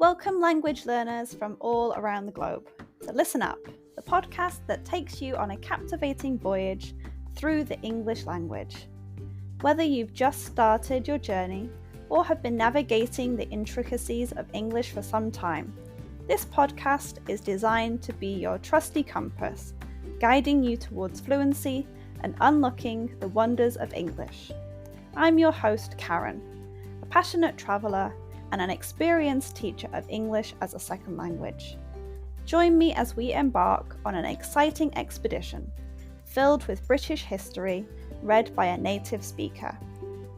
Welcome language learners from all around the globe to Listen Up, the podcast that takes you on a captivating voyage through the English language. Whether you've just started your journey or have been navigating the intricacies of English for some time, this podcast is designed to be your trusty compass, guiding you towards fluency and unlocking the wonders of English. I'm your host, Karen, a passionate traveller and an experienced teacher of English as a second language. Join me as we embark on an exciting expedition filled with British history read by a native speaker.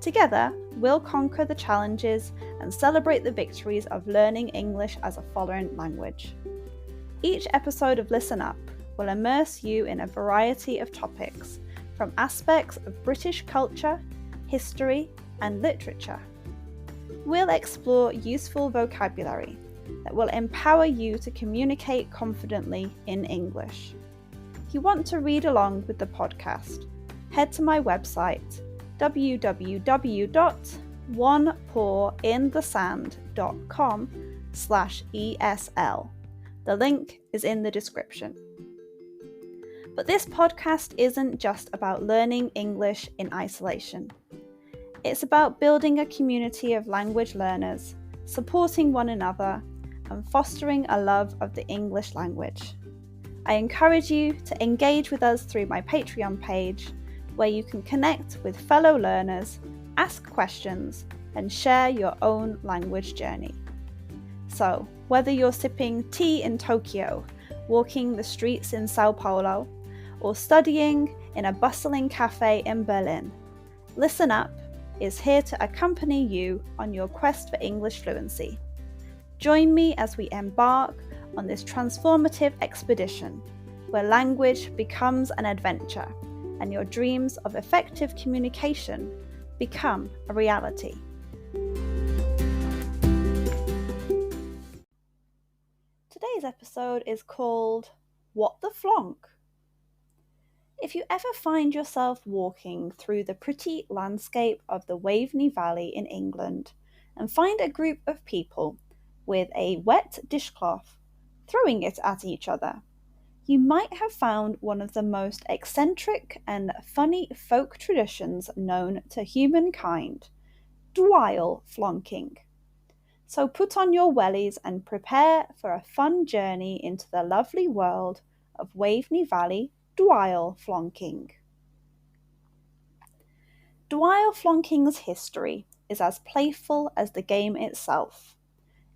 Together, we'll conquer the challenges and celebrate the victories of learning English as a foreign language. Each episode of Listen Up will immerse you in a variety of topics, from aspects of British culture, history, and literature. We'll explore useful vocabulary that will empower you to communicate confidently in English. If you want to read along with the podcast, head to my website www.onepawinthesand.com/ESL. The link is in the description. But this podcast isn't just about learning English in isolation. It's about building a community of language learners, supporting one another, and fostering a love of the English language. I encourage you to engage with us through my Patreon page, where you can connect with fellow learners, ask questions, and share your own language journey. So, whether you're sipping tea in Tokyo, walking the streets in Sao Paulo, or studying in a bustling cafe in Berlin, Listen Up is here to accompany you on your quest for English fluency. Join me as we embark on this transformative expedition, where language becomes an adventure and your dreams of effective communication become a reality. Today's episode is called What the Flonk? If you ever find yourself walking through the pretty landscape of the Waveney Valley in England and find a group of people with a wet dishcloth throwing it at each other, you might have found one of the most eccentric and funny folk traditions known to humankind, Dwile Flonking. So put on your wellies and prepare for a fun journey into the lovely world of Waveney Valley Dwile Flonking. Dwile Flonking's history is as playful as the game itself.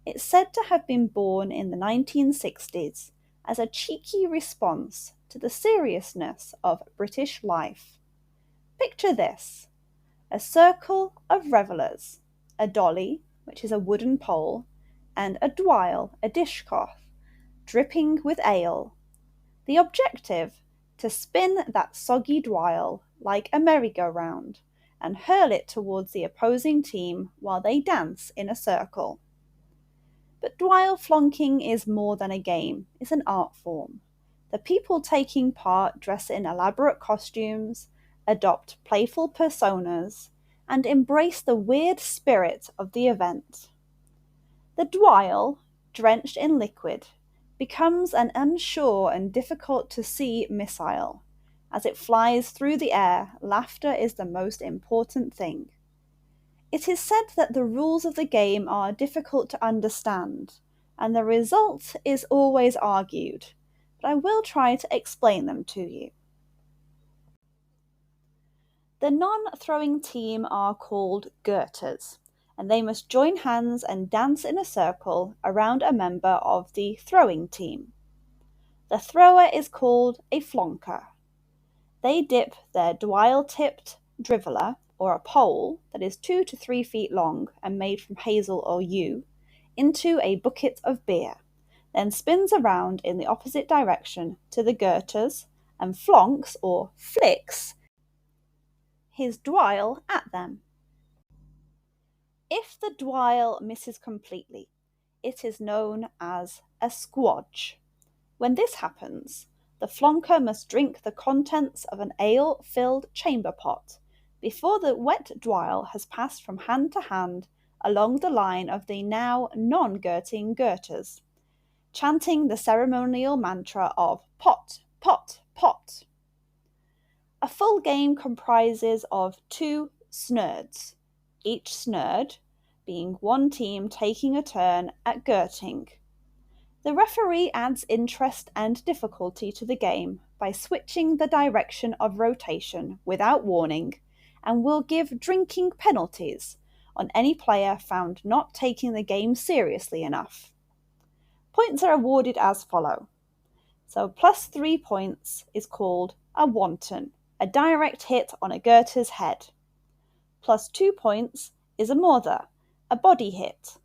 It's said to have been born in the 1960s as a cheeky response to the seriousness of British life. Picture this: a circle of revellers, a dolly, which is a wooden pole, and a dwile, a dishcloth, dripping with ale. The objective: to spin that soggy dwile like a merry-go-round and hurl it towards the opposing team while they dance in a circle. But Dwile Flonking is more than a game, it's an art form. The people taking part dress in elaborate costumes, adopt playful personas, and embrace the weird spirit of the event. The dwile, drenched in liquid, becomes an unsure and difficult to see missile. As it flies through the air, laughter is the most important thing. It is said that the rules of the game are difficult to understand, and the result is always argued, but I will try to explain them to you. The non-throwing team are called girters, and they must join hands and dance in a circle around a member of the throwing team. The thrower is called a flonker. They dip their dwile-tipped driveler, or a pole that is 2 to 3 feet long and made from hazel or yew, into a bucket of beer, then spins around in the opposite direction to the girters and flonks or flicks his dwile at them. If the dwile misses completely, it is known as a squodge. When this happens, the flonker must drink the contents of an ale-filled chamber pot before the wet dwile has passed from hand to hand along the line of the now non-girting girters, chanting the ceremonial mantra of pot, pot, pot. A full game comprises of 2 snurds, each snurd being one team taking a turn at girting. The referee adds interest and difficulty to the game by switching the direction of rotation without warning, and will give drinking penalties on any player found not taking the game seriously enough. Points are awarded as follow. So +3 points is called a wanton, a direct hit on a girter's head. +2 points is a mother, a body hit.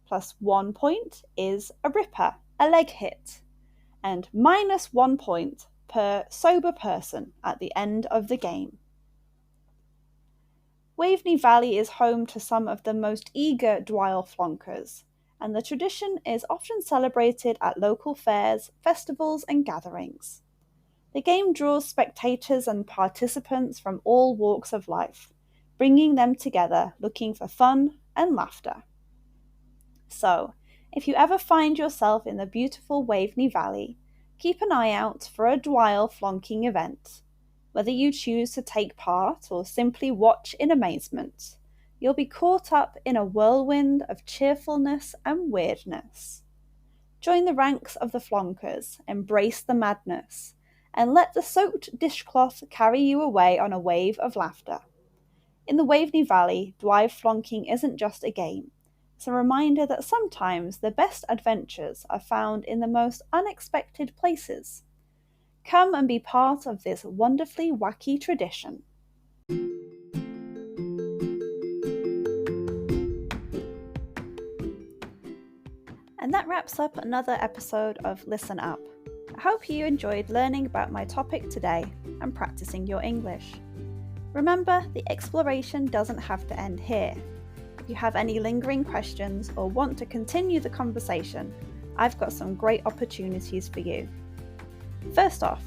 +1 point is a ripper, a leg hit. And -1 point per sober person at the end of the game. Waveney Valley is home to some of the most eager Dwile Flonkers, and the tradition is often celebrated at local fairs, festivals and gatherings. The game draws spectators and participants from all walks of life, bringing them together looking for fun and laughter. So, if you ever find yourself in the beautiful Waveney Valley, keep an eye out for a Dwile Flonking event. Whether you choose to take part or simply watch in amazement, you'll be caught up in a whirlwind of cheerfulness and weirdness. Join the ranks of the flonkers, embrace the madness, and let the soaked dishcloth carry you away on a wave of laughter. In the Waveney Valley, Dwile Flonking isn't just a game. It's a reminder that sometimes the best adventures are found in the most unexpected places. Come and be part of this wonderfully wacky tradition. And that wraps up another episode of Listen Up. I hope you enjoyed learning about my topic today and practicing your English. Remember, the exploration doesn't have to end here. If you have any lingering questions or want to continue the conversation, I've got some great opportunities for you. First off,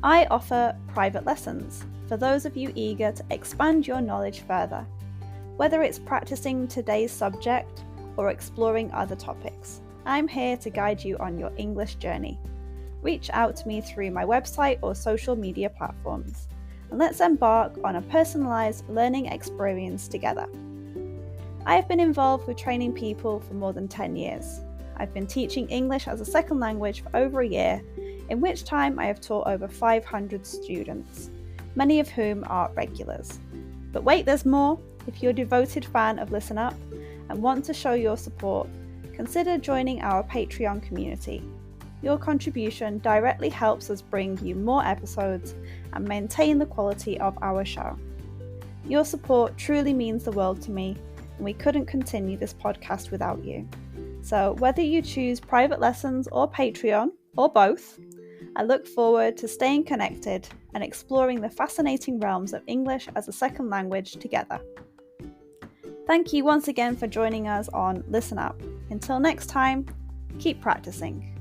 I offer private lessons for those of you eager to expand your knowledge further, whether it's practicing today's subject or exploring other topics. I'm here to guide you on your English journey. Reach out to me through my website or social media platforms, and let's embark on a personalised learning experience together. I have been involved with training people for more than 10 years. I've been teaching English as a second language for over a year, in which time I have taught over 500 students, many of whom are regulars. But wait, there's more! If you're a devoted fan of Listen Up and want to show your support, consider joining our Patreon community. Your contribution directly helps us bring you more episodes and maintain the quality of our show. Your support truly means the world to me, and we couldn't continue this podcast without you. So whether you choose private lessons or Patreon, or both, I look forward to staying connected and exploring the fascinating realms of English as a second language together. Thank you once again for joining us on Listen Up. Until next time, keep practicing.